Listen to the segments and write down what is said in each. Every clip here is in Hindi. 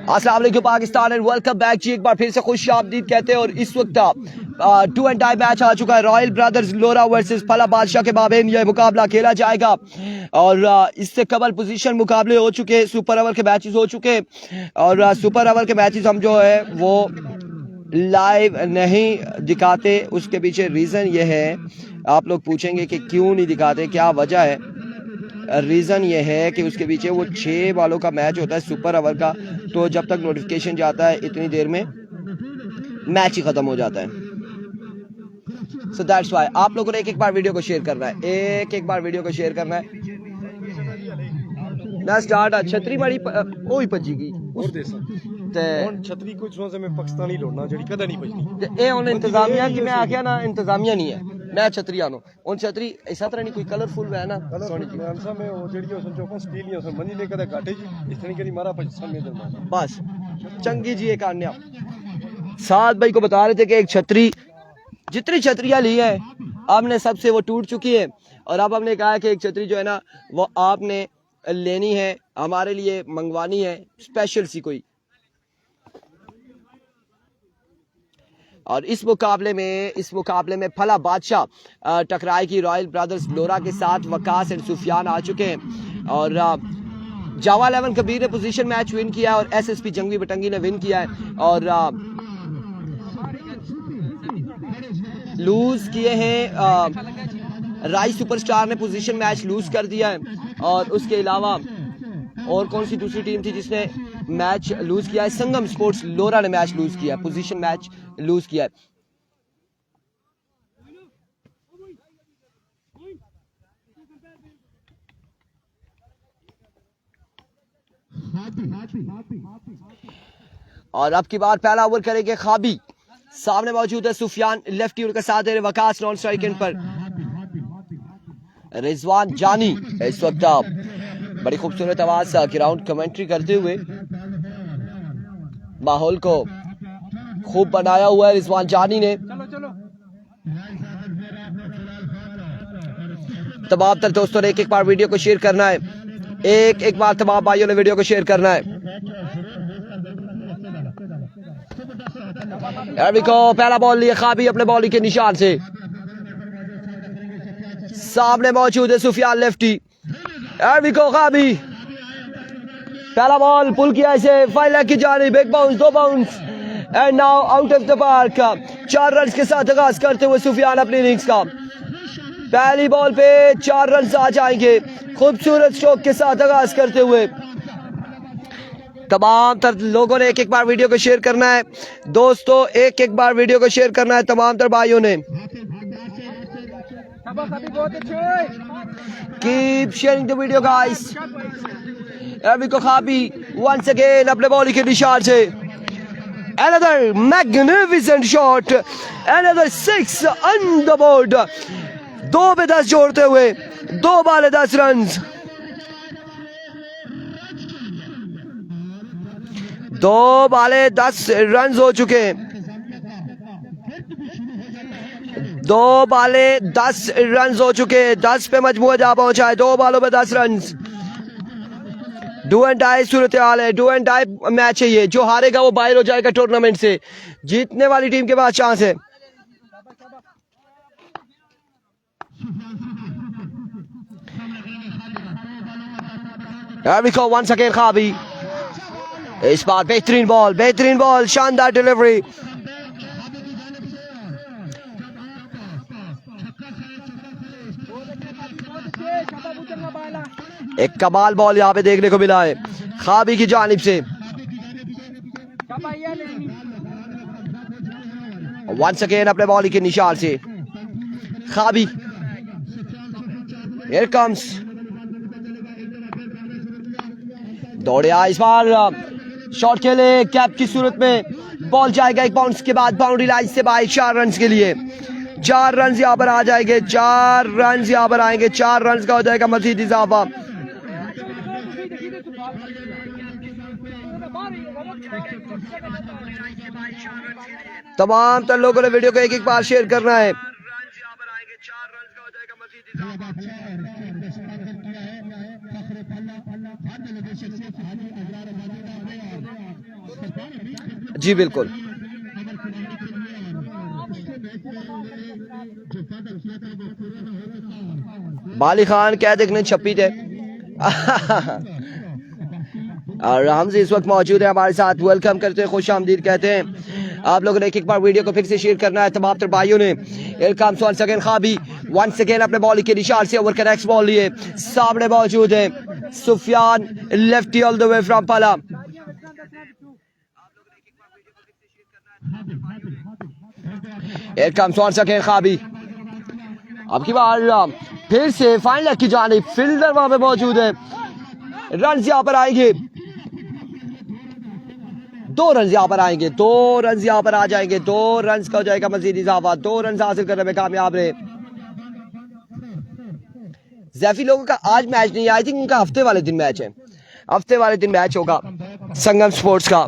अस्सलाम वालेकुम पाकिस्तान एंड वेलकम बैक जी। एक बार फिर से खुश आमदीद कहते हैं और इस वक्त 2 एंड टाई मैच आ चुका है। रॉयल ब्रदर्स लोरा वर्सेस फला बादशाह के माबेन ये मुकाबला खेला जाएगा और इससे कबल पोजीशन मुकाबले हो चुके, सुपर ओवर के मैचेस हो चुके और सुपर ओवर के मैचेस हम जो है वो लाइव नहीं दिखाते। उसके पीछे रीज़न ये है, आप लोग पूछेंगे कि क्यों नहीं दिखाते, क्या वजह है। रीज़न ये है कि उसके पीछे वो 6 बालों का मैच होता है सुपर ओवर का, तो जब तक नोटिफिकेशन जाता है इतनी देर में मैच ही ख़त्म हो जाता है। सो दैट्स वाई आप लोगों ने एक बार वीडियो को शेयर करना है, एक बार वीडियो को शेयर करना है। ना स्टार्ट छतरी माड़ी ओही भज्जीगी और देस ते ਹੁਣ ਛਤਰੀ ਕੋਈ ਸੁਣਾ ਸੇ ਮੈਂ ਪਾਕਿस्तानी लोड़ना ਜਿਹੜੀ कदा नहीं बजनी ते ए हुन इंतजामिया की मैं आख्या ना इंतजामिया नहीं है, मैं छतरी आनो हुन छतरी इस तरह नहीं कोई कलरफुल है ना सोनी जी मैं में वो ਜਿਹੜੀ ਉਸ ਚੋਂ ਸਟੀਲੀਆਂ ਉਸ ਮਨੀ ਨੇ ਕਦਾ ਘਾਟੇ ਜੀ ਇਸ ਤਰ੍ਹਾਂ ਕਰੀ मारा पाकिस्तान में दरमाना बस चंगी जी एक आन्या। साद भाई को बता रहे थे कि एक छतरी जितनी छतरियां ली है आपने सबसे वो टूट चुकी है और अब हमने कहा है कि एक छतरी जो है ना वो आपने लेनी है, हमारे लिए मंगवानी है स्पेशल सी कोई। और इस मुकाबले में फला बादशाह टकराएगी रॉयल ब्रदर्स लोरा के साथ। वकास एंड सुफियान आ चुके हैं और जावा 11 कबीर ने पोजीशन मैच विन किया और एसएसपी जंगवी बटंगी ने विन किया है और लूज किए हैं राई सुपरस्टार ने पोजीशन मैच लूज कर दिया है। और उसके अलावा और कौन सी दूसरी टीम थी जिसने मैच लूज किया है? संगम स्पोर्ट्स लोरा ने मैच लूज किया है, पोजीशन मैच लूज किया है। और अब की बार पहला ओवर करेंगे खाबी, सामने मौजूद है सुफियान लेफ्टी, उनका साथ दे रहे वकास नॉन स्ट्राइक एंड पर रिजवान जानी इस वक्त बड़ी खूबसूरत आवाज ग्राउंड कमेंट्री करते हुए माहौल को खूब बनाया हुआ है रिजवान जानी ने। तमाम तर दोस्तों ने एक बार वीडियो को शेयर करना है, एक बार तमाम भाइयों ने वीडियो को शेयर करना है। पहला बॉल लिया खाबी अपने बॉलिंग के निशान से, सामने मौजूद है सुफियान लेफ्टी। खाबी पहला बॉल पुल किया इसे 5 लाख की जानिब, एक bounce 2 bounce and now out of the park. 4 run के साथ आगाज करते हुए सुफियान अपनी इनिंग्स का पहली बॉल पे 4 रन आ जाएंगे, खूबसूरत स्ट्रोक के साथ आगाज करते हुए। तमाम तर लोगों ने एक बार वीडियो को शेयर करना है दोस्तों, एक बार वीडियो को शेयर करना है तमाम तर भाइयों ने। Keep sharing the video guys. खाबी वंस अगेन अपने बॉलिंग के निशान से another magnificent shot, another 6 on the board। 2 पे 10 जोड़ते हुए 2 बाले 10 रन, 2 बाले 10 रन हो चुके हैं, 2 बाले 10 रन हो चुके हैं, 10 पे मजमूआ जा पहुंचा है, 2 बालों पे 10 रन। डू एंड डाई सूरत हाल है, डू एंड डाई मैच है ये, जो हारेगा वो बाहर हो जाएगा टूर्नामेंट से, जीतने वाली टीम के पास चांस है। वंस अगेन खाबी, इस बार बेहतरीन बॉल, शानदार डिलीवरी। एक कमाल बॉल यहाँ पे देखने को मिला है खाबी की जानिब से। वंस अगेन अपने बॉलिंग के निशान से खाबी, हियर कम्स, दौड़े इस बार शॉट खेले कैप की सूरत में, बॉल जाएगा एक बाउंस के बाद बाउंड्री लाइन से बाहर 4 रन के लिए। 4 रन यहाँ पर आ जाएंगे, 4 रन यहाँ पर आएंगे, 4 रन का हो जाएगा मजीद इजाफा। तमाम तर लोगों ने वीडियो को एक बार शेयर करना है। जी बिल्कुल। बाली खान क्या देखने छप्पी थे। और हमसे इस वक्त मौजूद है हमारे साथ, वेलकम करते हैं, खुश आमदीद कहते हैं। आप लोगों ने एक बार वीडियो को फिर से शेयर करना है तमाम तर भाइयों ने। वेलकम वंस अगेन खाबी, वंस अगेन अपने बॉलिंग के निशान से ओवर का नेक्स्ट बॉल लिए सामने मौजूद है Sufiyan lefty all the way from पला। वेलकम वंस अगेन खाबी, अब की बार फिर से फाइनल की जानिब फील्डर वहां पे मौजूद है। रन यहां पर आएंगे, 2 रन यहां पर आएंगे, 2 रन यहां पर आ जाएंगे, 2 रन का हो जाएगा मजीद इजाफा, 2 रन हासिल करने में कामयाब रहे। जैफी लोगों का आज मैच नहीं है, आई थिंक उनका हफ्ते वाले दिन मैच है, हफ्ते वाले दिन मैच होगा संगम स्पोर्ट्स का,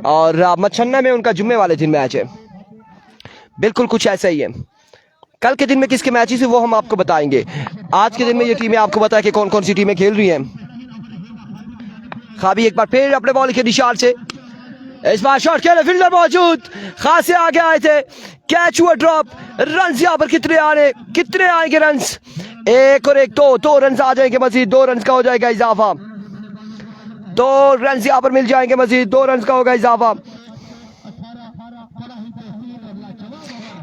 और मच्छन्ना में उनका जुम्मे वाले दिन मैच है। बिल्कुल कुछ ऐसा ही है। कल के दिन में किसके मैचेस है वो हम आपको बताएंगे। आज के दिन में ये टीमें आपको बताया कि कौन कौन सी टीमें खेल रही हैं। खाबी एक बार फिर अपने बॉल के निशान से, इस बार शॉट खेले, फील्डर मौजूद, खासे आगे आए थे, कैच हुआ ड्रॉप। रन यहां पर कितने आएंगे रन, 1 और 1, 2 रन आ जाएंगे मजीद, 2 रन का हो जाएगा इजाफा, 2 रन यहां पर मिल जाएंगे मजीद, 2 रन का होगा इजाफा।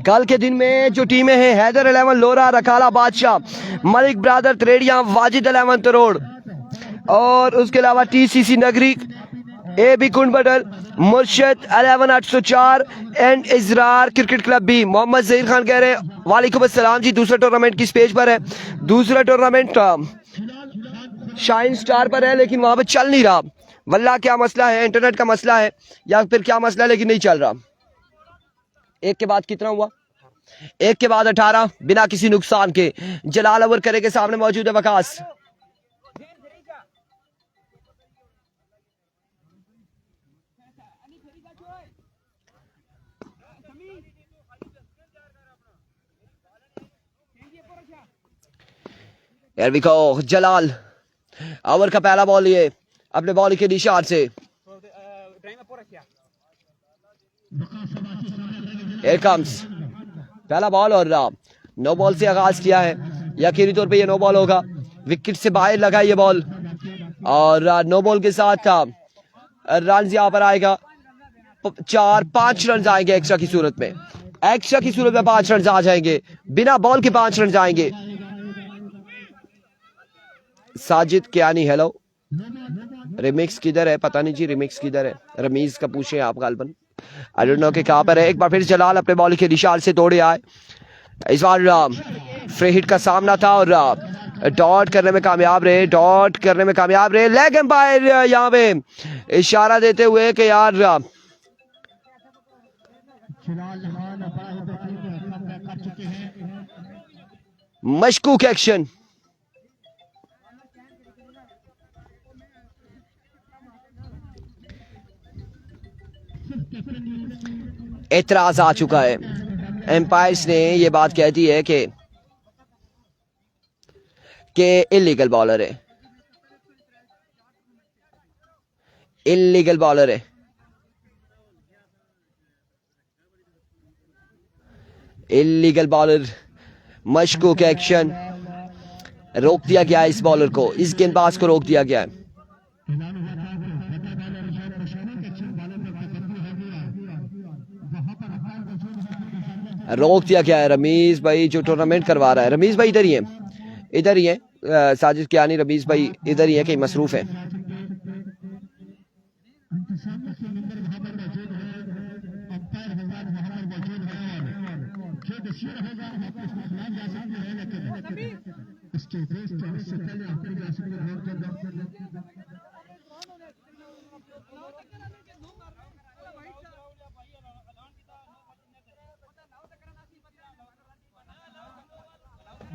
कल के दिन में जो टीमें हैं, हैदर 11 लोरा, रकाला बादशाह, मलिक ब्रादर त्रेडिया, वाजिद 11 तरोड़, और उसके अलावा टीसीसी नगरी, ए बी कुंडबडल, Murshad 11 804 and Israr cricket club भी। मोहम्मद जहीर खान कह रहे हैं वालेकुम अस्सलाम जी, दूसरा टूर्नामेंट किस पेज पर है? दूसरा टूर्नामेंट शाइन स्टार पर है, लेकिन वहां पर चल नहीं रहा। वल्लाह क्या मसला है, इंटरनेट का मसला है या फिर क्या मसला है, लेकिन नहीं चल रहा। एक के बाद कितना हुआ? एक के बाद 18 बिना किसी नुकसान के। जलाल ओवर करे के सामने मौजूद है वकास। जलाल ओवर का पहला बॉल लिए अपने बॉल के निशान से। Here comes पहला बॉल और नो बॉल से आगाज किया है, यकीनी तौर पे ये नो बॉल होगा। विकेट से बाहर लगा ये बॉल और नो बॉल के साथ रन यहां पर आएगा 4-5 रन आएंगे एक्स्ट्रा की सूरत में, एक्स्ट्रा की सूरत में 5 रन आ जाएंगे, बिना बॉल के 5 रन आएंगे। साजिद कियानी हेलो, रिमिक्स किधर है पता नहीं जी, रिमिक्स किधर है, रमीज का पूछे आप गालबन, आई डोंट नो कि कहां पर है। एक बार फिर जलाल अपने बॉल के निशान से दौड़े आए, इस बार फ्री हिट का सामना था और डॉट करने में कामयाब रहे, डॉट करने में कामयाब रहे। लेग एम्पायर यहां पे इशारा देते हुए कि यार मशकूक एक्शन। एतराज आ चुका है, एम्पायर्स ने ये बात कह दी है कि इलीगल बॉलर है, इलीगल बॉलर है, इलीगल बॉलर, मशकूक एक्शन। रोक दिया गया है इस बॉलर को, इस गेंदबाज को रोक दिया गया है। रोक दिया गया है। रमीज भाई जो टूर्नामेंट करवा रहा है, रमीज भाई इधर ही है, इधर ही है। साजिद कियानी रमीज भाई इधर ही है, कहीं मसरूफ है।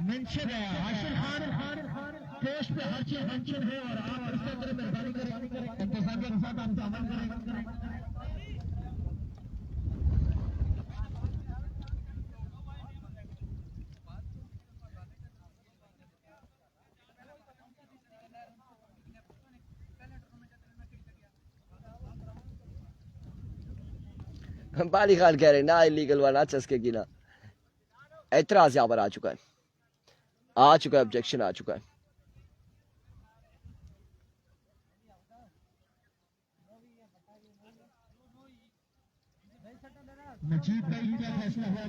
मेंशन है हाशिर खान पोस्ट पे हर चीज मेंशन है और आप इसके अंदर मेहरबानी करें, इंतजामिया के साथ आप अमल करें। बाली खान कह रहे ना इलीगल वाला चस्के ना। एतराज यहाँ पर आ चुका है, ऑब्जेक्शन आ चुका है। मजीद भाई क्या फैसला हुआ?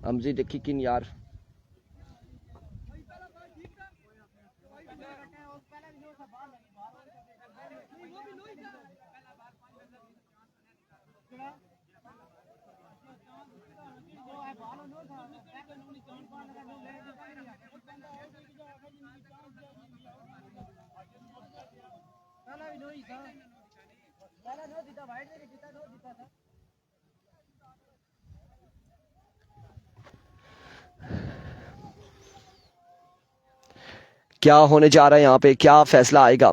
हमजी देखी किन यार, क्या होने जा रहा है यहाँ पे, क्या फैसला आएगा?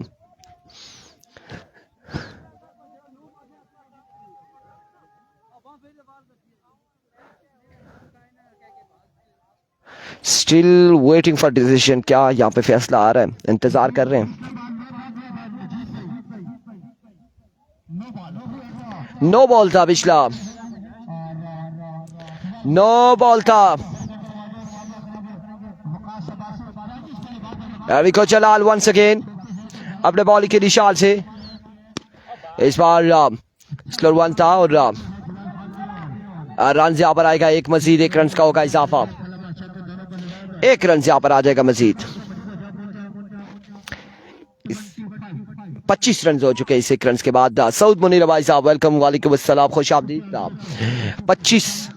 Still waiting for decision. क्या यहाँ पे फैसला आ रहा है? इंतजार कर रहे हैं। नो बॉल था पिछला, नो बॉल था। अविको जलाल वंस अगेन अपने बॉल के निशान से, इस बार स्लोर वन था और रन यहाँ पर आएगा एक मजीद, 1 रन का होगा इजाफा, 1 रन यहाँ पर आ जाएगा मजीद। 25 रन हो चुके हैं इस 1 रन के बाद। सऊद मुनीर भाई साहब वेलकम, वालेकुम अस्सलाम, खुश आमदीद। 25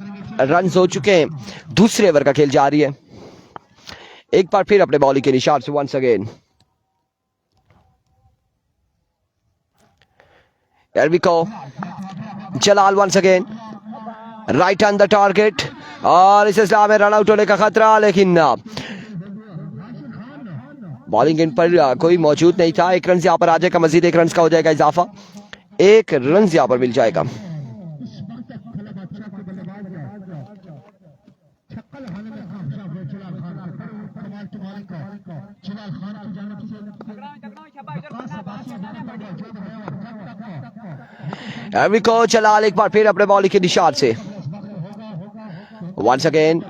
रन हो चुके हैं, दूसरे ओवर का खेल जारी है। एक बार फिर अपने बॉलिंग के निशान से वंस अगेन एल्विको Jalal once again right on the target, और इस इस्लाम में रन आउट होने का खतरा, लेकिन बॉलिंग इन पर कोई मौजूद नहीं था। 1 रन यहाँ पर आ जाएगा मजीद, 1 रन का हो जाएगा इजाफा, 1 रन यहाँ पर मिल जाएगा। एल्विको जलाल एक बार फिर अपने बॉलिंग के निशान से वंस अगेन,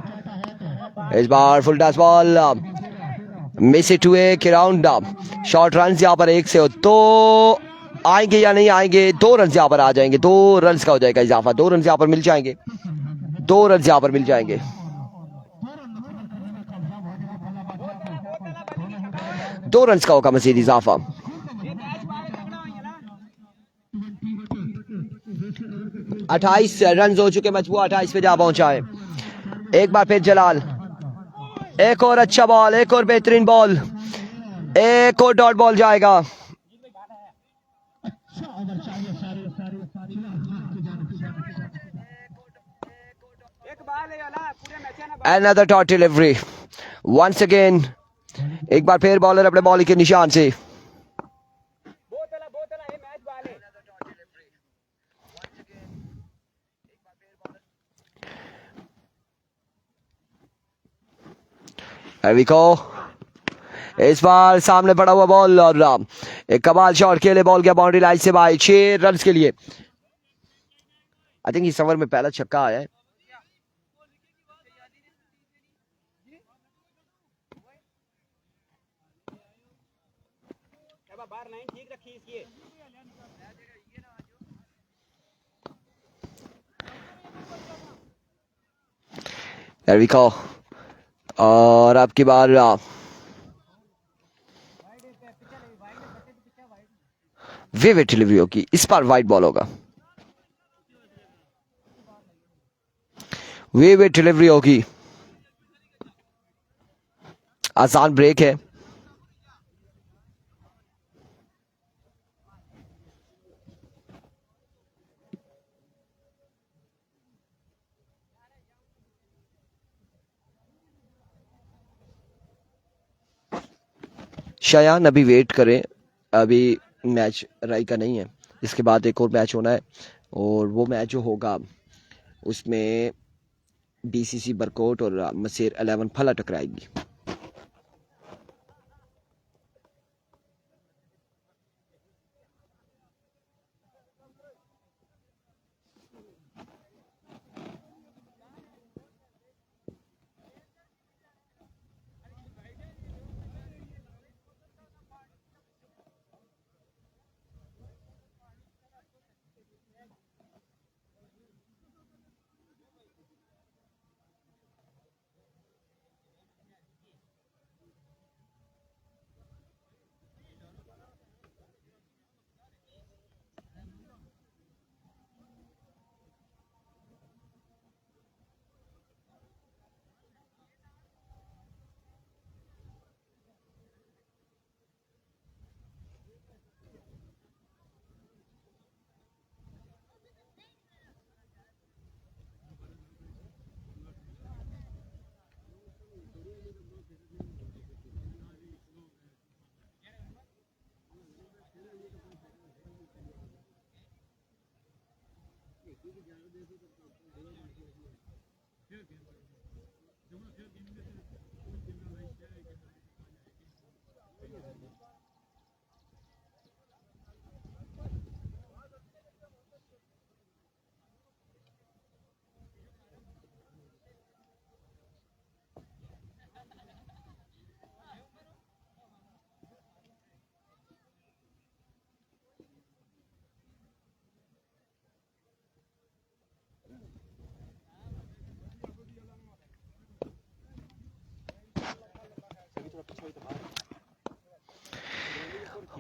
इस बार full toss ball, miss it हुए कि राउंड शॉर्ट रन यहाँ पर 1 से 2 आएंगे या नहीं आएंगे? 2 रन यहाँ पर आ जाएंगे, 2 रन का हो जाएगा इजाफा, 2 रन यहाँ पर मिल जाएंगे, 2 रन यहाँ पर मिल जाएंगे। 2 रन का होगा मजीद इजाफा। 28 रन हो चुके, मजबूर 28 पे जा पहुंचा है। एक बार फिर जलाल, एक और अच्छा बॉल, एक और बेहतरीन बॉल, एक और डॉट बॉल जाएगा। Another dot delivery once again, एक बार फिर बॉलर अपने बॉलिंग के निशान से एविको, इस बार सामने पड़ा हुआ बॉल और एक कमाल शॉट खेले, बॉल गया बाउंड्री लाइन से बाहर, 6 रन के लिए। आई थिंक इस ओवर में पहला छक्का आया है। एविको, और आपकी बार वेट डिलीवरी होगी, इस बार वाइड बॉल होगा, वेट डिलीवरी होगी, आसान ब्रेक है। शायान अभी वेट करें, अभी मैच राई का नहीं है, इसके बाद एक और मैच होना है और वो मैच जो होगा उसमें DCC बरकोट और मसेर 11 फला टकराएगी।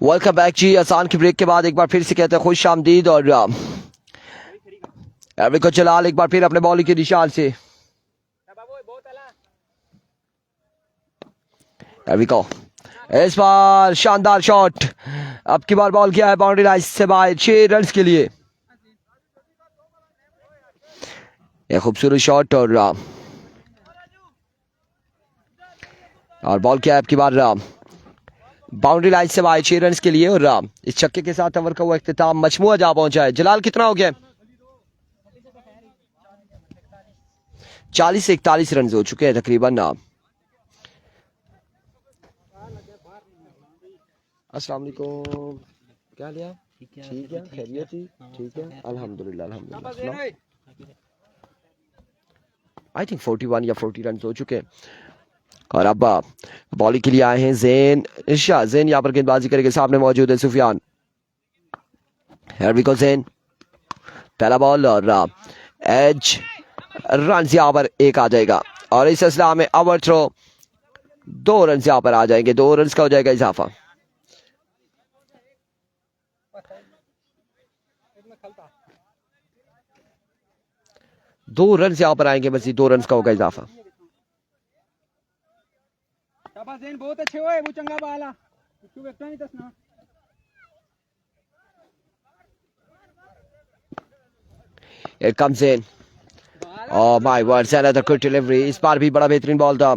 वेलकम बैक जी। आसान की ब्रेक के बाद एक बार फिर से कहते हैं खुश आमदीद। और एरिको जलाल एक बार फिर अपने बॉलिंग के निशान से। एरिको इस बार शानदार शॉट, अब की बार बॉल किया है बाउंड्री लाइन से बाहर 6 रन के लिए। यह खूबसूरत शॉट और बॉल किया है अब की बार बाउंड्री लाइन से बाहर 6 रन के लिए। और इस छक्के के साथ ओवर का वो इख्तिताम मजमुआ जा पहुंचा है। जलाल कितना हो गया? 40 से 41 रन हो चुके हैं तकरीबन। अस्सलाम वालेकुम, क्या लिया? ठीक है, खैरियत ही? ठीक है, अल्हम्दुलिल्लाह अल्हम्दुलिल्लाह। आई थिंक 41 या 40 रन हो चुके हैं। और अब बॉलिंग के लिए आए हैं ज़ैन शाह। ज़ैन यहाँ पर गेंदबाजी करेंगे, सामने मौजूद है सुफियान। हियर वी गो ज़ैन, पहला बॉल और एज रन यहाँ पर एक आ जाएगा। और इस सिलसिला में ओवर थ्रो 2 रन यहाँ पर आ जाएंगे, 2 रन का हो जाएगा इजाफा। दो रन यहाँ पर आएंगे, बस 2 रन का होगा इजाफा। बहुत अच्छे हुए, वो चंगा बाला नहीं दसना। Here comes in. Oh my word, another quick delivery। इस बार भी बड़ा बेहतरीन बॉल था,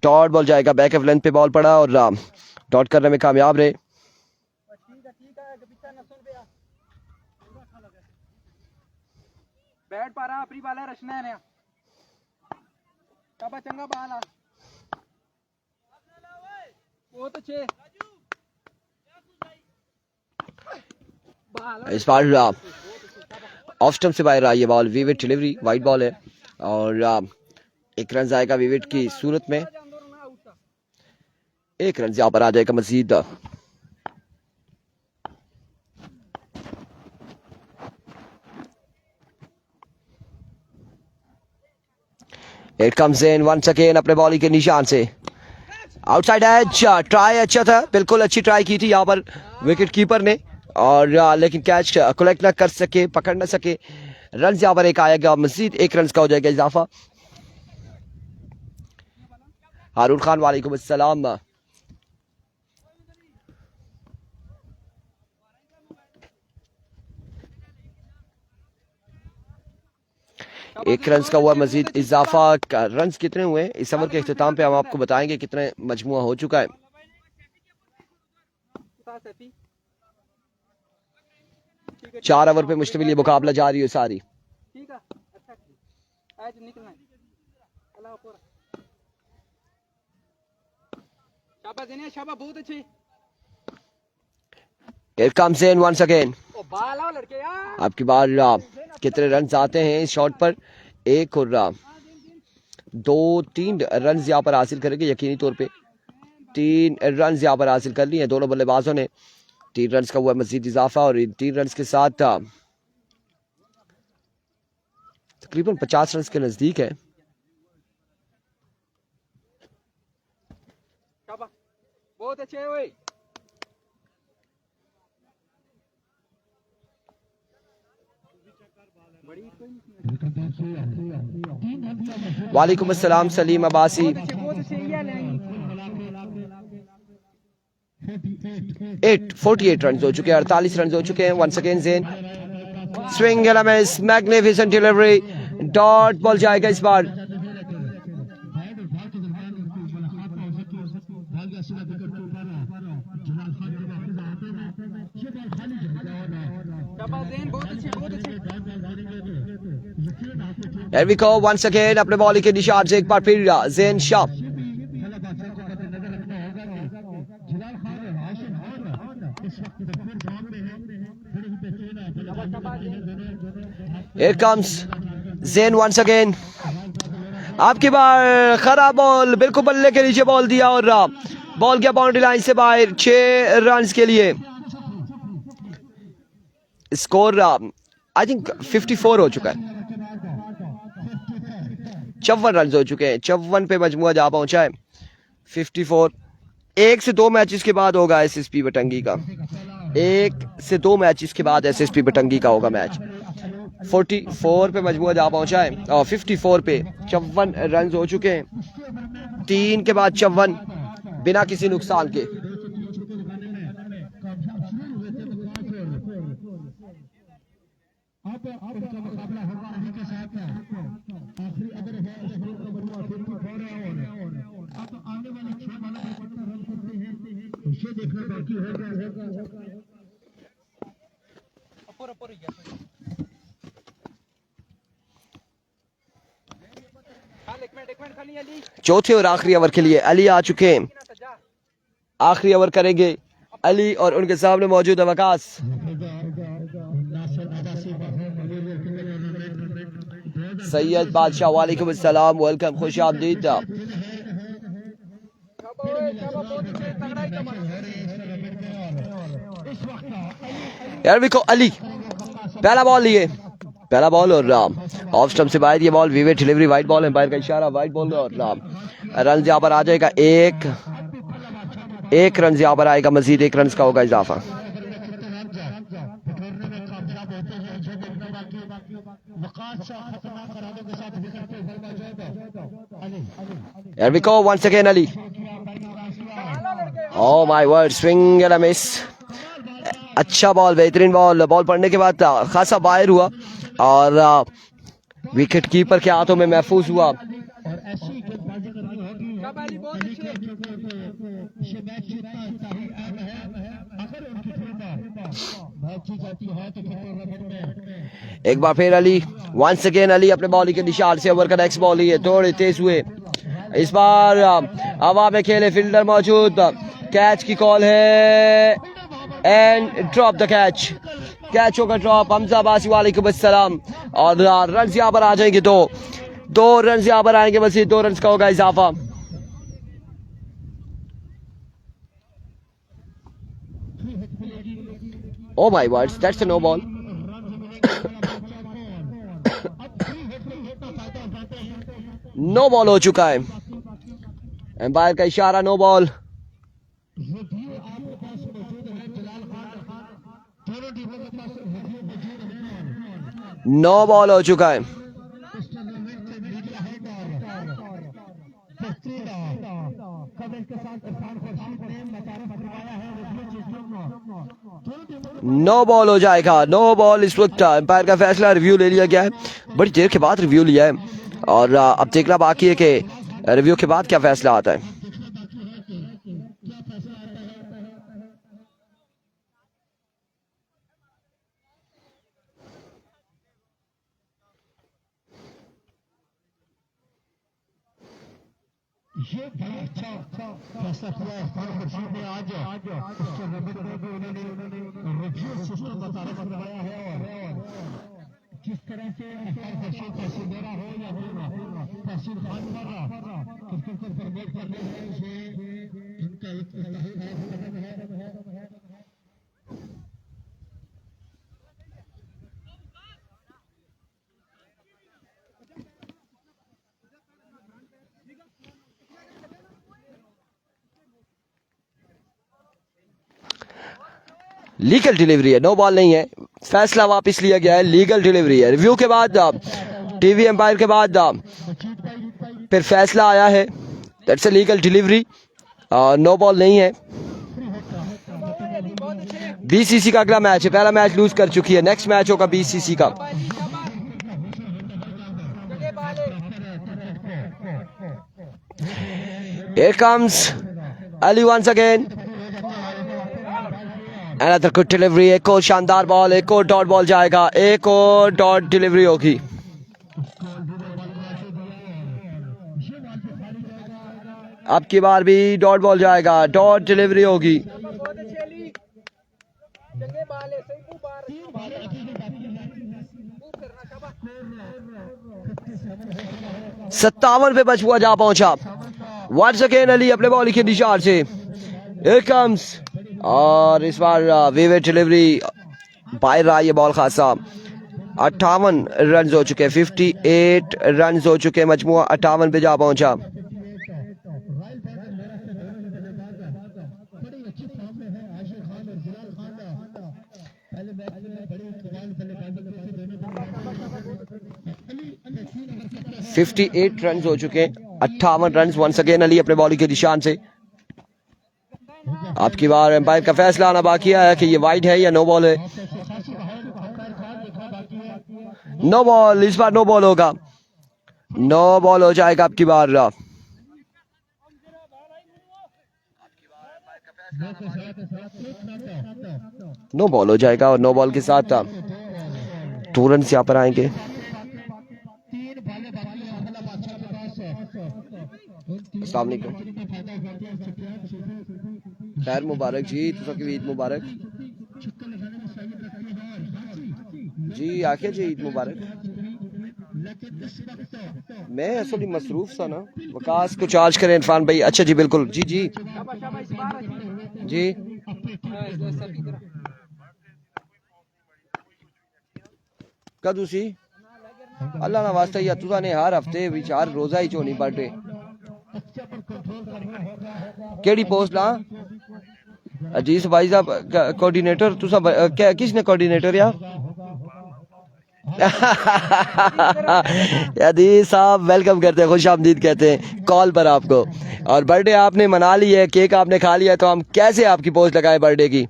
डॉट बॉल जाएगा, बैक ऑफ लेंथ पे बॉल पड़ा और डॉट करने में कामयाब रहे। बैट पारा अपनी बाला रचना है तबा चंगा बाला बहुत अच्छे। इस बार ऑफ स्टंप से बाहर आई है ball, vivid delivery, wide ball है और 1 रन आएगा विविड की सूरत में। 1 रन यहाँ पर आ जाएगा मजीद। It comes in once again अपने बॉलिंग के निशान से। आउटसाइड एज, ट्राई अच्छा था, बिल्कुल अच्छी ट्राई की थी यहाँ पर विकेट कीपर ने। और लेकिन कैच कलेक्ट ना कर सके, पकड़ ना सके। रन यहाँ पर एक आएगा मजीद, 1 रन का हो जाएगा इजाफा। हारून खान वालेकुम अस्सलाम। एक रन का हुआ मजीद इजाफा। रन कितने हुए इस ओवर के अख्तिताम पे हम आपको बताएंगे कितने मजमुआ हो चुका है। 4 ओवर पे मुश्तमिल ये मुकाबला जारी है सारी। आज निकलना है अल्लाह पूरा शाबाश देने शाबाश बहुत अच्छी Here comes in once again. ओ बाल आओ लड़के यार आपकी बार कितने रन आते हैं इस शॉट पर? एक और 2-3 रन यहाँ पर हासिल करेंगे यकीनी तौर पे। 3 रन यहाँ पर हासिल कर लिए हैं दोनों बल्लेबाजों ने। 3 रन का हुआ मजीद इजाफा और इन 3 रन के साथ तकरीबन 50 रन के नजदीक है। शाबाश बहुत अच्छे है ओए वालेकुम अस्सलाम सलीम अब्बासी। बहुत अच्छे ये लाइन 48 रन हो चुके हैं, 48 रन हो चुके हैं। Once again Zain swing and a miss, magnificent delivery, dot ball जाएगा इस बार। शाबाश देन बहुत अच्छे Here we go once again अपने बॉलिंग के निशान से एक बार फिर Zain Shah. Here comes Zain once again. आपकी बार खराब बॉल, बिल्कुल बल्ले के नीचे बॉल दिया और बॉल गया बाउंड्री लाइन से बाहर। 6 रन के लिए स्कोर आई थिंक 54 हो चुका है। 54 रन हो चुके हैं। 54 पे मजमुआ जा पहुंचा है। 54 1 से 2 मैचेस के बाद होगा एसएसपी बटंगी का। 1 से 2 मैचेस के बाद एसएसपी बटंगी का होगा मैच। 44 पे मजमुआ जा पहुंचा है और 54 पे 54 रन हो चुके हैं। 3 के बाद 54 बिना किसी नुकसान के। एक मिनट खाली अली चौथे और आखिरी ओवर के लिए अली आ चुके हैं। आखिरी ओवर करेंगे अली और उनके सामने मौजूद है वकास। सैयद बादशाह वालेकुम अस्सलाम, वेलकम, खुश आमदीद। यार भी को अली पहला बॉल लिए, पहला बॉल और ऑफ स्टंप से बाहर ये बॉल विवेट डिलीवरी, वाइट बॉल, एम्पायर का इशारा, वाइट बॉल और रन यहाँ पर आ जाएगा। एक रन यहाँ पर आएगा, मजीद 1 रन का होगा इजाफा। Here we go once again Ali. Oh my word, swing and a miss. अच्छा बॉल, बेहतरीन बॉल। बॉल पड़ने के बाद खासा बाहर हुआ और विकेट कीपर के हाथों में महफूज हुआ। एक बार फिर अली, वंस अगेन अली अपने बॉलिंग के निशान से ओवर का नेक्स्ट बॉल ही है। थोड़े तेज हुए इस बार, हवा में खेले, फील्डर मौजूद, कैच की कॉल है and drop the catch. Catch होगा ड्रॉप। हमजा अब्बासी वालेकुम अस्सलाम। और रन यहाँ पर आ जाएंगे, 2 रन यहाँ पर आएंगे, बस ये 2 रन का होगा इजाफा। Oh my words, that's a no ball. No ball हो चुका है, एम्पायर का इशारा, नो बॉल। नो बॉल हो चुका है। नो बॉल हो जाएगा, नो बॉल इस वक्त। एम्पायर का फैसला, रिव्यू ले लिया गया है, बड़ी देर के बाद रिव्यू लिया है और अब देखना बाकी है कि रिव्यू के बाद क्या फैसला आता है। ये बड़ा अच्छा फैसला किया इरफान खुर्शीद ने आज उसके रबित में भी उन्होंने रिव्यू सिस्टम का तारीफ करवाया है और जिस तरह से इरफान खुर्शीद तहसील दे रहा हो या फिर तहसील खान पर क्रिकेट को प्रमोट करने से इनका एक है। लीगल डिलीवरी है, नो बॉल नहीं है, फैसला वापस लिया गया है, लीगल डिलीवरी है। रिव्यू के बाद टीवी एम्पायर के बाद फिर फैसला आया है, that's a legal delivery, no ball नहीं है। बीसीसी का अगला मैच है, पहला मैच लूज कर चुकी है, नेक्स्ट मैच होगा बीसीसी का। Here comes Ali once again. Another good delivery, एक और शानदार बॉल, एक और डॉट बॉल जाएगा, एक और डॉट डिलीवरी होगी। अब की बार भी डॉट बॉल जाएगा, डॉट डिलीवरी होगी। 57 पे बचुआ जा पहुंचा। वंस अगेन अली अपने बॉल के निशान से, Here comes, और इस बार विवेट डिलीवरी बाहर रहा ये बॉल खासा। 58 रन हो चुके, 58 रन हो चुके, मजमुआ 58 पे जा पहुंचा। फिफ्टी 58 रन हो चुके, 58 रन। वंस अगेन अली अपने बॉलिंग के निशान से। आपकी बार एम्पायर का फैसला आना बाकी है कि ये वाइड है या नो बॉल है। नो बॉल, इस बार नो बॉल होगा, नो बॉल हो जाएगा आपकी बार। नो बॉल हो जाएगा और नो बॉल के साथ 2 रन यहाँ पर आएंगे। अस्सलाम वालेकुम, खैर मुबारक जी, तुझे ईद मुबारक जी, आखिर जी ईद मुबारक। मैं असली मसरूफ था ना, वकास को चार्ज करें इरफान भाई। अच्छा जी बिल्कुल, जी जी जी। कदू सी अल्लाह ना वास्ता या तुझा ने हर हफ्ते विचार रोजा ही चोनी बर्थडे केड़ी पोस्ट ला अजीज भाई साहब कोऑर्डिनेटर तुसा क्या किसने कोऑर्डिनेटर यार अजीज साहब वेलकम करते हैं, खुश आमदीद कहते हैं कॉल पर आपको। और बर्थडे आपने मना ली है, केक आपने खा लिया है, तो हम कैसे आपकी पोस्ट लगाए बर्थडे की?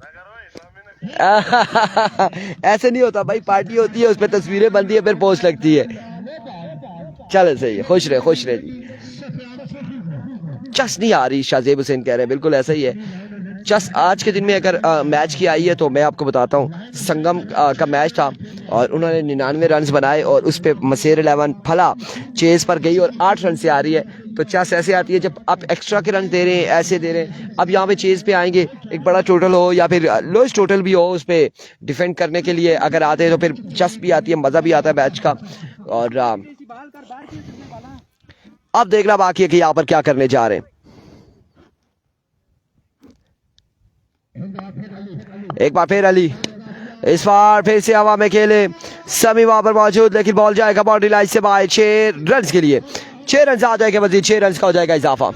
ऐसे नहीं होता भाई, पार्टी होती है, उस पर तस्वीरें बनती है, फिर पोस्ट लगती है। चलो सही है, खुश रहे जी। चस नहीं आ रही, शाहजेब हुसैन कह रहे हैं, बिल्कुल ऐसा ही है। चस आज के दिन में अगर मैच की आई है तो मैं आपको बताता हूँ, संगम का मैच था और उन्होंने 99 रन बनाए और उस पर मसेर 11 फला चेज पर गई और 8 रन से आ रही है। तो चस ऐसे आती है जब आप एक्स्ट्रा के रन दे रहे हैं, ऐसे दे रहे हैं। अब यहाँ पे चेज पे आएंगे, एक बड़ा टोटल हो या फिर लोएस्ट टोटल भी हो, उस पर डिफेंड करने के लिए अगर आते हैं तो फिर चस भी आती है, मज़ा भी आता है मैच का। और अब देखना बाकी है कि यहाँ पर क्या करने जा रहे हैं। एक बार फिर अली, इस बार फिर से हवा में खेले, समी वहां पर मौजूद, लेकिन बॉल जाएगा बाउंड्री लाइन से बाहर 6 रन के लिए। 6 रन आ जाएंगे मजीद, 6 रन का हो जाएगा इजाफा,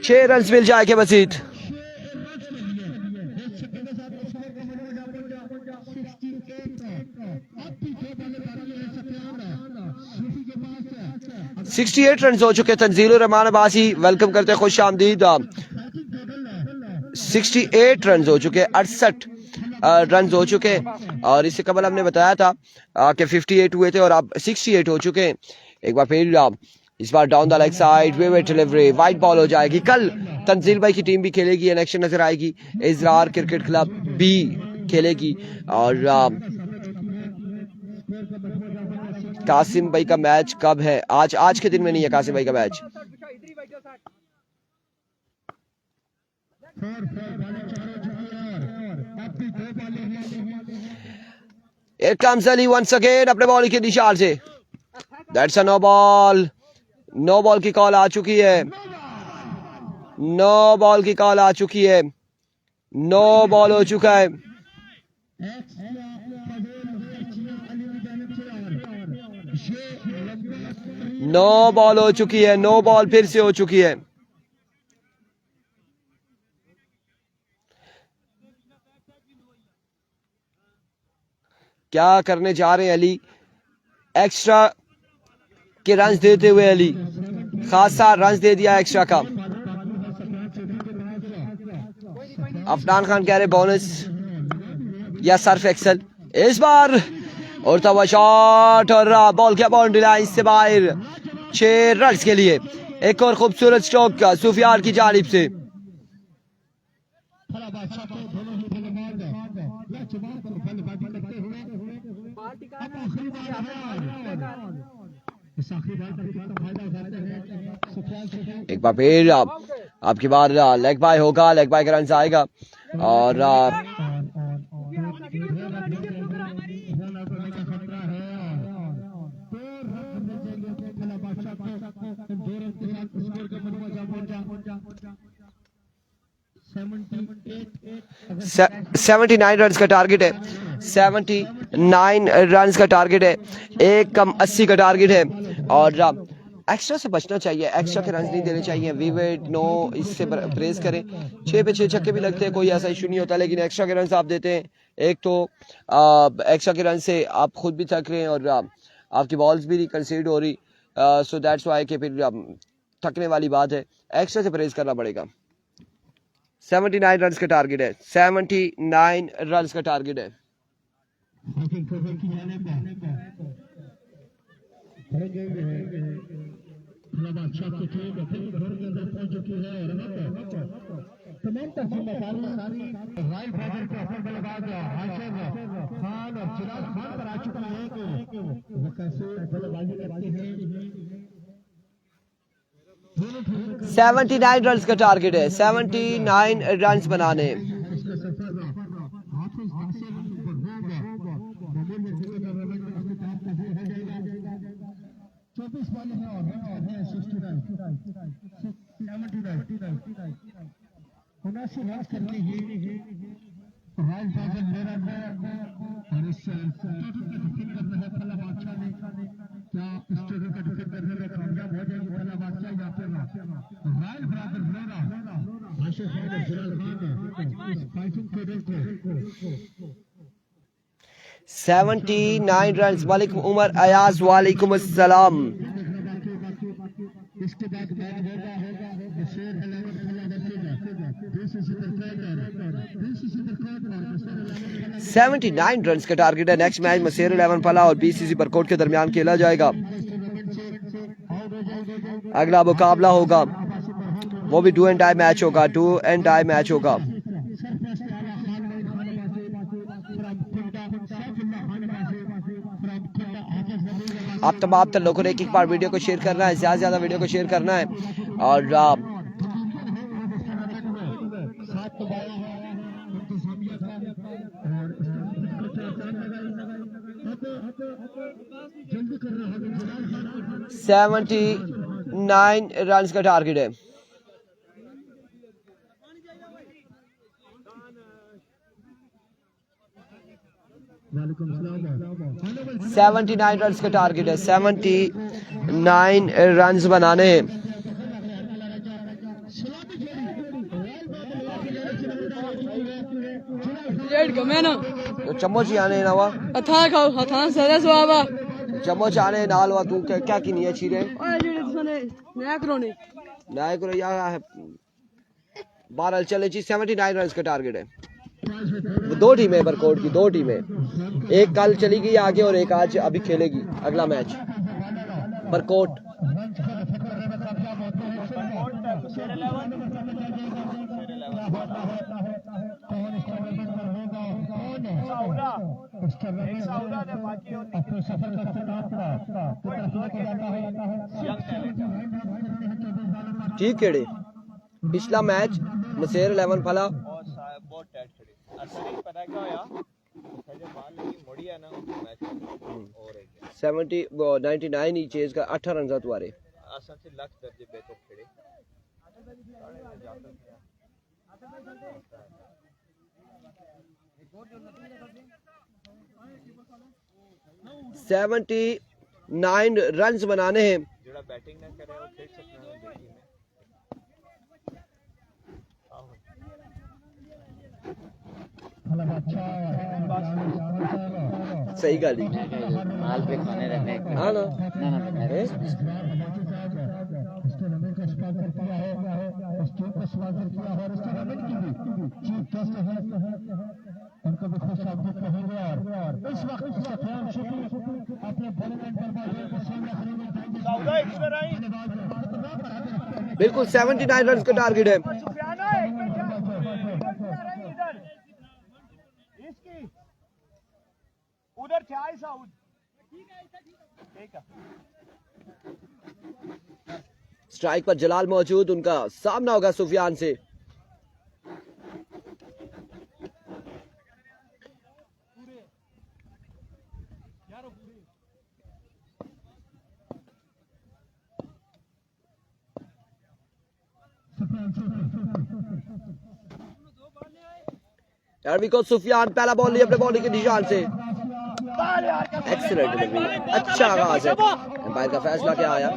6 रन मिल जाएंगे मजीद। सिक्सटी 68 रन हो चुके। तंजीलुर रहमान अब्बासी वेलकम करते हैं, खुश आमदीद। 68 रन हो चुके, 68 रन हो चुके। और इससे कबल हमने बताया था कि 58 हुए थे और अब 68 हो चुके। एक बार फिर इस बार डाउन द लेग साइड विवेट डिलीवरी, वाइड बॉल हो जाएगी। कल तंजील भाई की टीम भी खेलेगी, इलेक्शन नजर आएगी, इजरार क्रिकेट क्लब भी खेलेगी। और कासिम भाई का मैच कब है? आज के दिन में नहीं है कासिम भाई का मैच। इधर ही बैठो sir. Here comes Ali once again अपने बॉल के निशान से। That's a no ball। No ball की कॉल आ चुकी है। नो बॉल की कॉल आ चुकी है। नो बॉल हो चुका है। नो बॉल हो चुकी है। नो बॉल फिर से हो चुकी है। क्या करने जा रहे हैं अली? एक्स्ट्रा के रन्स देते हुए अली खासा रन्स दे दिया एक्स्ट्रा का। अफनान खान कह रहे बोनस या सर्फ एक्सल इस बार। और तब शॉट और बॉल क्या बाउंड्री लाइन से बाहर। 6 रन्स के लिए एक और खूबसूरत स्ट्रोक का सुफियान की जानिब से। एक बार फिर आपकी बार लेग बाय होगा। लेग बाय का रन आएगा और सेवेंटी 79 रन का टारगेट है। 79 रन का टारगेट है। 1 कम 80 का टारगेट है और एक्स्ट्रा से बचना चाहिए। एक्स्ट्रा के रन नहीं देने चाहिए। वी वेट नो इससे प्रेस करें। 6 पे 6 छक्के भी लगते हैं, कोई ऐसा इशू नहीं होता, लेकिन एक्स्ट्रा के रन आप देते हैं। एक तो एक्स्ट्रा के रन से आप खुद भी थक रहे हैं और आपकी बॉल्स भी कंसीड हो रही। सो दैट्स वाई कि फिर थकने वाली बात है। एक्स्ट्रा से प्रेस करना पड़ेगा। 79 रन का टारगेट है। 79 रन का टारगेट है। खान और चिराग खान पर आ चुका है कि वो कैसे बल्लेबाजी करते हैं। 79 रन का टारगेट है। 79 रन बनाने। Seventy 79 run. वालेकुम उमर अयाज वालेकुम अस्सलाम। इसके बाद 79 रन का टारगेट है। नेक्स्ट मैच मसेर 11 फला और बीसीसी बरकोट के दरमियान खेला जाएगा। अगला मुकाबला होगा वो भी डू एंड डाई मैच होगा। डू एंड डाई मैच होगा। आप तमाम लोगों ने एक बार वीडियो को शेयर करना है, ज्यादा से ज्यादा वीडियो को शेयर करना है और सेवेंटी 79 रन का टारगेट है। सेवेंटी 79 रन का टारगेट है। 79 रन बनाने हैं। तो चम्मच ही आने नवा अथा खाओ अथा सदा सुआवा चम्मच आने नाल वा तू क्या की नहीं है चीरे नया करोने नया करो यार 12 चले जी। 79 रन का टारगेट है। दो टीमें बरकोट की, 2 टीमें, एक कल चली गई आगे और एक आज अभी खेलेगी अगला मैच बरकोट। उसके अपने सफर का इख्तिताम ठीक खेड़े पिछला मैच नसेर 11 फला बहुत टाइट खड़े असल ही पता क्या होया जो बाल लगी मोड़ी है ना मैच और एक 99 ही चेज का 18 रन तुम्हारे असल से लक्ष्य दर्जे बेहतर खड़े 79 रन बनाने हैं। जोड़ा बैटिंग ना करे वो खेल सकते हैं देखिए सही गाली माल पे खाने रहने हाँ ना उनको भी खुश आमदीद कहेंगे और इस वक्त अपने बिल्कुल 79 रन का टारगेट है। उधर साउथ स्ट्राइक पर जलाल मौजूद, उनका सामना होगा सुफियान से। सुफियान पहला बॉल लिया अपने बॉलिंग के निशान से। एक्सीलेंट डिलीवरी, अच्छा आगाज है। अंपायर का फैसला क्या आया?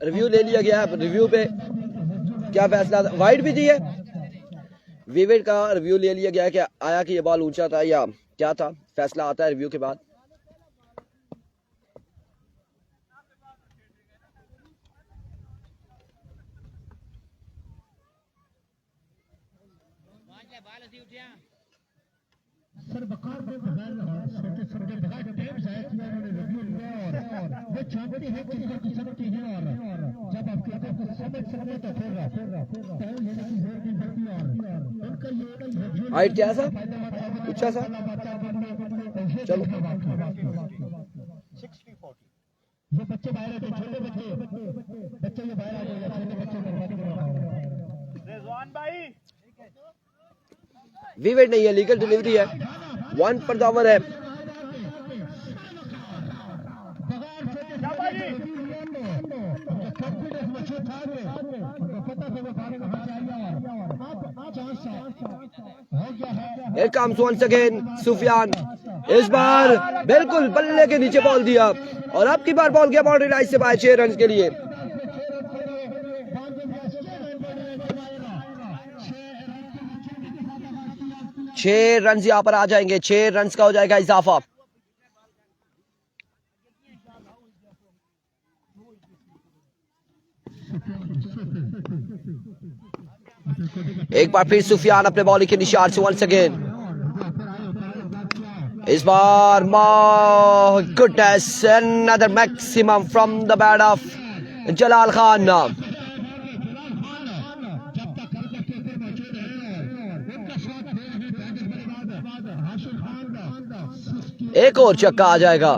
रिव्यू ले लिया गया है। रिव्यू पे क्या फैसला? वाइड भी दी है। विवेट का रिव्यू ले लिया गया है। क्या आया कि ये बॉल ऊंचा था या क्या था? फैसला आता है रिव्यू के बाद। सर बकार में बगैर छोटे छोटे बगैर टेप जाए कि उन्होंने रिव्यू लिया और वो चाहते हैं कि इनको समझते हैं और जब आपके आपको समझ सकते तो फिर टाइम लेने की जरूरत नहीं पड़ती और उनका ये रिव्यू हाइट क्या सा? ऊंचा सा? चलो 60-40 ये बच्चे बाहर आते छोटे बच्चे ये बाहर आ गए छोटे बच्चे रिजवान भाई विवेट नहीं है, लीगल डिलीवरी है। 1 पर दावर है। Here comes once again Sufiyan. इस बार बिल्कुल बल्ले के नीचे बॉल दिया और अब की बार बॉल गया बाउंड्री लाइन से बाहर 6 रन के लिए। 6 रन यहाँ पर आ जाएंगे। 6 रन का हो जाएगा इजाफा। एक बार फिर सुफियान अपने बॉलिंग के निशान से वंस अगेन। इस बार goodness another maximum from the bat off Jalal Khan. एक और छक्का आ जाएगा।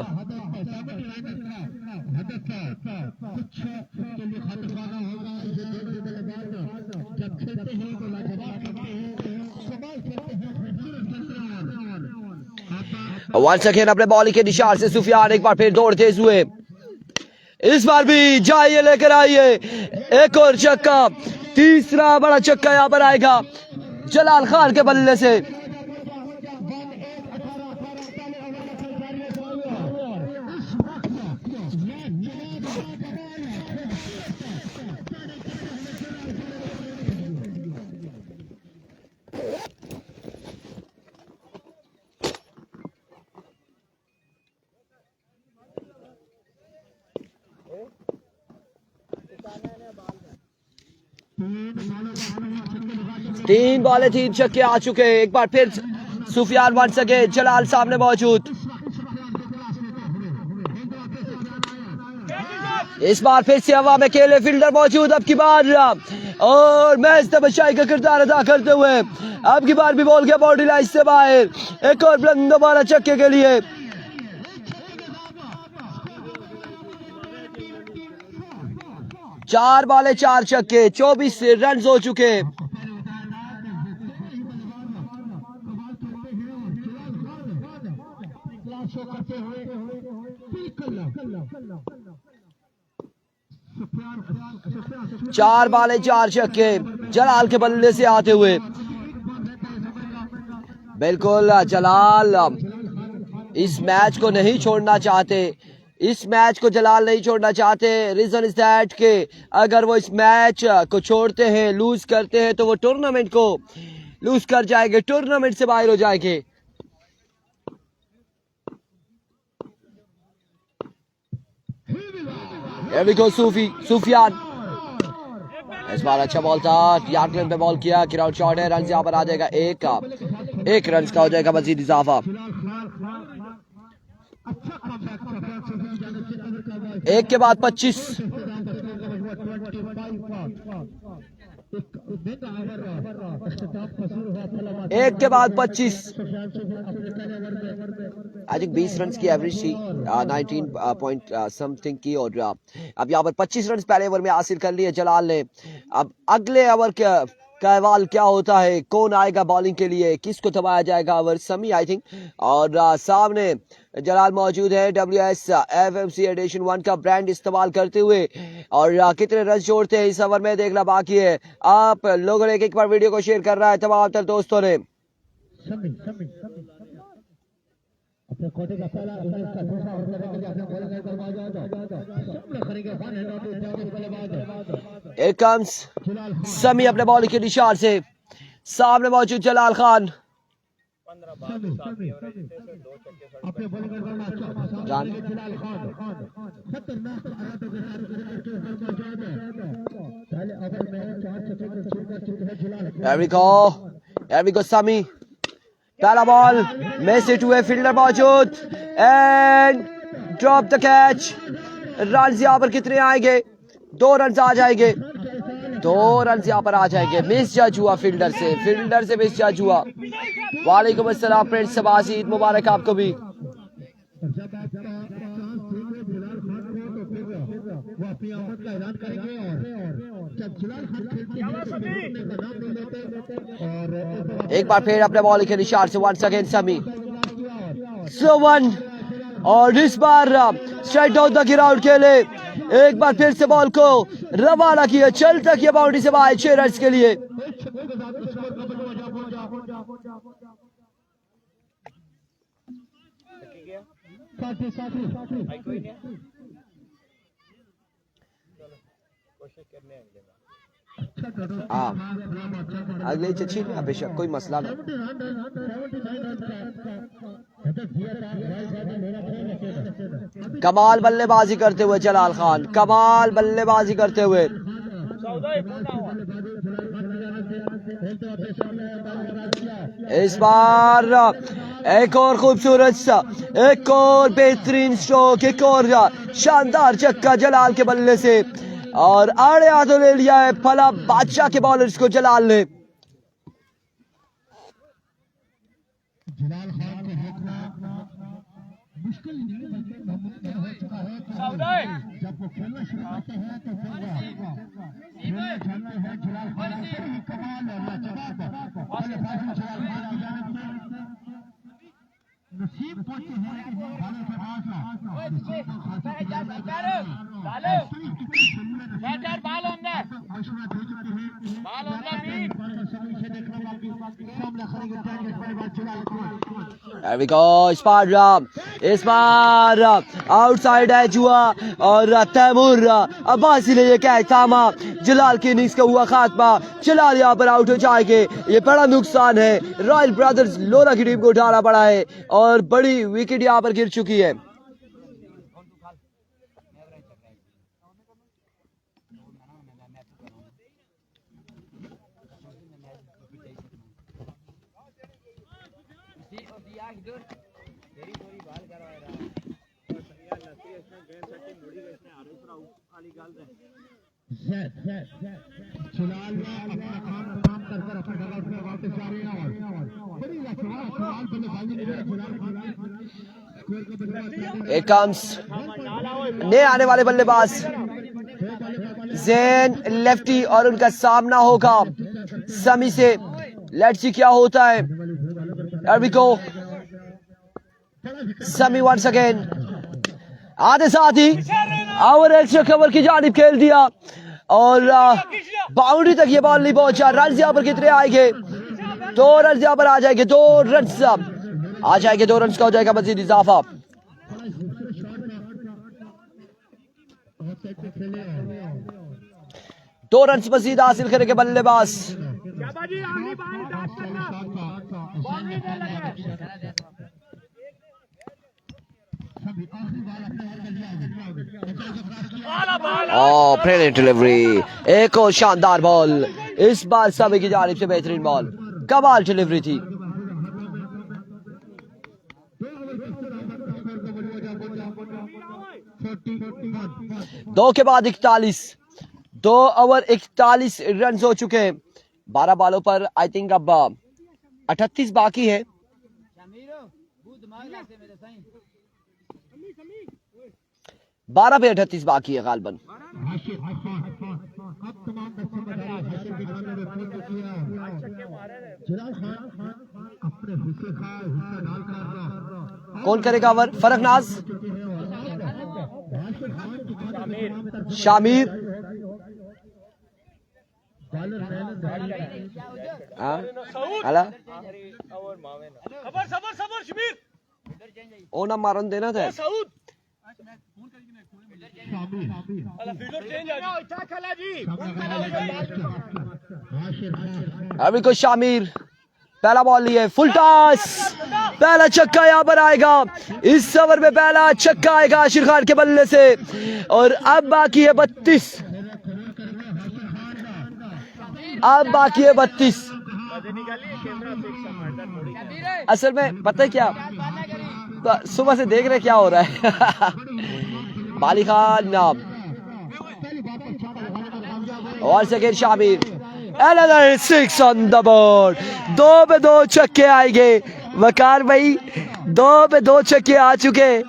वंस अगेन अपने बॉलिंग के निशान से सुफियान एक बार फिर दौड़ते हुए। इस बार भी जाइए लेकर आइए एक और छक्का। तीसरा बड़ा छक्का यहां पर आएगा जलाल खान के बल्ले से। 3 बॉलें 3 छक्के आ चुके हैं। एक बार फिर सुफियान वन सके, जलाल सामने मौजूद। इस बार फिर से हवा में खेले फील्डर मौजूद। अब की बार और मैच तबशाई का किरदार अदा करते हुए अब की बार भी बॉल गया बाउंड्री लाइन से बाहर। एक और बुलंद दोबारा छक्के के लिए। चार बॉले 4 छक्के, 24 रन हो चुके। चार बॉले 4 छक्के जलाल के बल्ले से आते हुए। बिल्कुल जलाल इस मैच को नहीं छोड़ना चाहते। इस मैच को जलाल नहीं छोड़ना चाहते। रीजन इज दैट के अगर वो इस मैच को छोड़ते हैं, लूज करते हैं, तो वो टूर्नामेंट को लूज कर जाएंगे, टूर्नामेंट से बाहर हो जाएंगे। सुफियान इस बार अच्छा बॉल था, यार्ड लाइन पे बॉल किया, ग्राउंड शॉट है, रन यहाँ पर आ जाएगा एक रन का हो जाएगा मजीद इजाफा। एक के बाद 25। एक के बाद 25। आई थिंक 20 रन की एवरेज थी, 19 पॉइंट समथिंग की, और अब यहाँ पर 25 रन पहले ओवर में हासिल कर लिए जलाल ने। अब अगले ओवर का अहवाल क्या होता है, कौन आएगा बॉलिंग के लिए, किसको दबाया जाएगा ओवर, समी आई थिंक। और सामने जलाल मौजूद है WS FMC एडिशन 1 का ब्रांड इस्तेमाल करते हुए। और कितने रन छोड़ते हैं इस ओवर में देखना बाकी है। आप लोगों ने एक बार वीडियो को शेयर कर रहा है तमाम तर दोस्तों ने। Here comes समी अपने बॉल के निशान से। सामने मौजूद जलाल खान। Here we go समी। पहला बॉल मिस इट हुए, फील्डर मौजूद and drop the catch. Run यहाँ पर कितने आएंगे? 2 रन आ जाएंगे, 2 रन यहाँ पर आ जाएंगे। मिस जज हुआ फील्डर से मिस जज हुआ। वालेकुम अस्सलाम फ्रेंड्स, शबाज़, ईद मुबारक आपको भी। एक बार फिर अपने बॉल के निशान से वंस अगेन समी। सो 1 और इस बार स्ट्राइक डाउन द ग्राउंड खेले। एक बार फिर से बॉल को रवाना किया, चलता किया बाउंड्री से बाहर 6 रन के लिए। अगले चची बेशक कोई मसला नहीं। कमाल बल्लेबाजी करते हुए जलाल खान, कमाल बल्लेबाजी करते हुए। इस बार एक और खूबसूरत सा, एक और बेहतरीन स्ट्रोक, एक और शानदार छक्का जलाल के बल्ले से। और आड़े हाथों ले लिया है फला बादशाह के बॉलर्स को जलाल ने। जब वो खेलना शुरू करते हैं तो नसीब पहुंचे हैं इस बार आउटसाइड एज हुआ और तैमूर अब्बासी ने ये कैच थामा। जलाल की इनिंग्स का हुआ खात्मा, जलाल यहाँ पर आउट हो जाएंगे। ये बड़ा नुकसान है, रॉयल ब्रदर्स लोरा की टीम को उठाना पड़ा है और बड़ी विकेट यहाँ पर गिर चुकी है। फिलहाल अपना काम कर अपने जगह पे वापस जा रहे हैं और बड़ी फिलहाल बल्लेबाजी It comes नए आने वाले बल्लेबाज जैन लेफ्टी और उनका सामना होगा समी से। लेट्स सी क्या होता है। Here we go. समी once again आधे साथ ही ओवर एक्स्ट्रा कवर की जानिब खेल दिया और बाउंड्री तक ये बॉल नहीं पहुंचा। रन यहाँ पर कितने आएंगे? 2 रन यहाँ पर आ जाएंगे। 2 रन आ जाएंगे। 2 रन का हो जाएगा मजीद इजाफा। 2 रन मजीद हासिल करेंगे बल्लेबाज। ब्रिलियंट डिलीवरी, एक और शानदार बॉल। इस बार सभी की जानिब से बेहतरीन बॉल, कमाल डिलीवरी थी। 2 के बाद 41, 2 ओवर 41 रन हो चुके हैं 12 बॉलों पर। आई थिंक अब 38 बाकी है। 12 पे 38 बाकी है गालबन। कौन करेगा ओवर? फरकनाज, शामिर, ओ ना मारन देना था। अभी को शामिर पहला बॉल लिए, फुल टॉस, पहला छक्का यहाँ पर आएगा। इस ओवर में पहला छक्का आएगा आशिर खान के बल्ले से और अब बाकी है 32। अब बाकी है 32। असल में पता है क्या, तो सुबह से देख रहे क्या हो रहा है। बाली खान नाम और second Shamir. Another 6 on the board. 2 पे 2 छक्के आएंगे। वकार भाई 2 पे 2 छक्के आ चुके।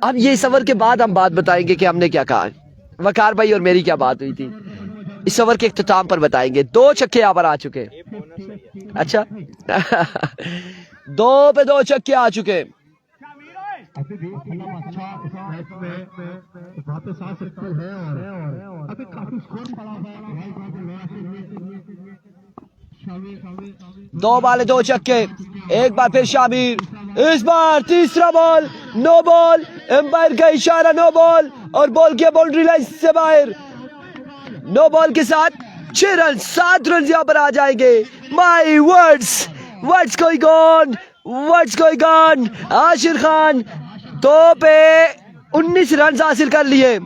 अब ये इस ओवर के बाद हम बात बताएंगे कि हमने क्या कहा। वकार भाई और मेरी क्या बात हुई थी इस ओवर के इख्तिताम पर बताएंगे। 2 छक्के यहाँ पर आ चुके। अच्छा 2 पे 2 छक्के आ चुके। अभी भी अच्छा इस मैच में वापस आ सकते हैं और अभी काफी स्कोर पड़ा है। 2 बाले 2 छक्के, एक बार फिर शामिर। इस बार तीसरा बॉल, नो बॉल, एम्पायर का इशारा, नो बॉल और बॉल किया बाउंड्री लाइन से बाहर। नो बॉल के साथ 6 रन, 7 रन यहाँ पर आ जाएंगे। My words, what's going on, what's going on. Ashir Khan 2 पे 19 रन हासिल कर लिए।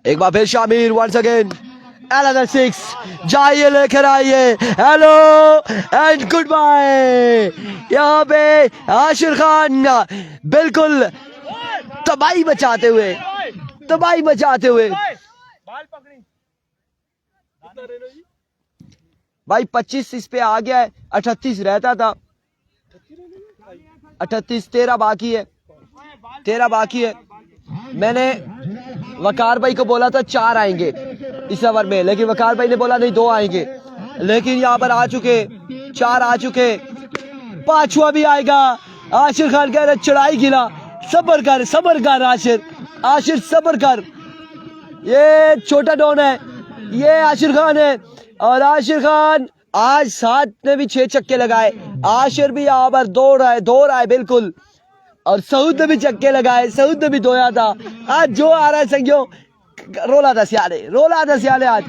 एक बार फिर शामिर वंस अगेन। Another 6, जाइए लेकर आइए, हेलो एंड गुड बाय। यहाँ पे आशिर खान बिल्कुल तबाही मचाते हुए, तबाही मचाते हुए। भाई 25 इस पे आ गया है, 38 रहता था। 38, 13 बाकी है, 13 बाकी है। मैंने वकार भाई को बोला था 4 आएंगे इस ओवर में, लेकिन वकार भाई ने बोला नहीं 2 आएंगे, लेकिन यहाँ पर आ चुके 4 आ चुके। 5वां भी आएगा। आशिर खान कह रहे चढ़ाई गिला, सब्र कर, सब्र कर आशिर, आशिर सब्र कर। ये छोटा डॉन है, ये आशिर खान है और आशिर खान आज 7 ने भी 6 छक्के लगाए। आशिर भी यहाँ पर दौड़ रहा है बिल्कुल। और सऊद ने भी छक्के लगाए, सऊद ने भी धोया था। आज जो आ रहा है संगियो, रोला था सियारे, रोला था सियारे, आज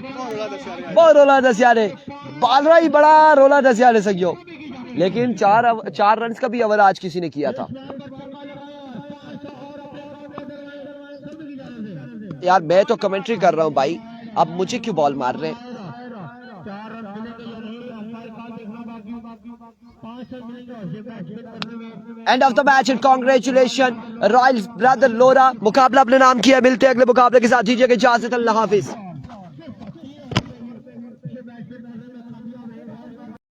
बहुत रोला था सियारे, बालरा ही बड़ा रोला था सियारे संगियो। लेकिन 4 रन का भी ओवर आज किसी ने किया था। यार मैं तो कमेंट्री कर रहा हूँ भाई, अब मुझे क्यों बॉल मार रहे हैं? 5 रन मिलेंगे और ये मैच विन करने में end of the match and congratulation royal brother Lora. मुकाबला अपने नाम किया। मिलते हैं अगले मुकाबले के साथ। दीजिए इजाजत। अल्लाह हाफिज।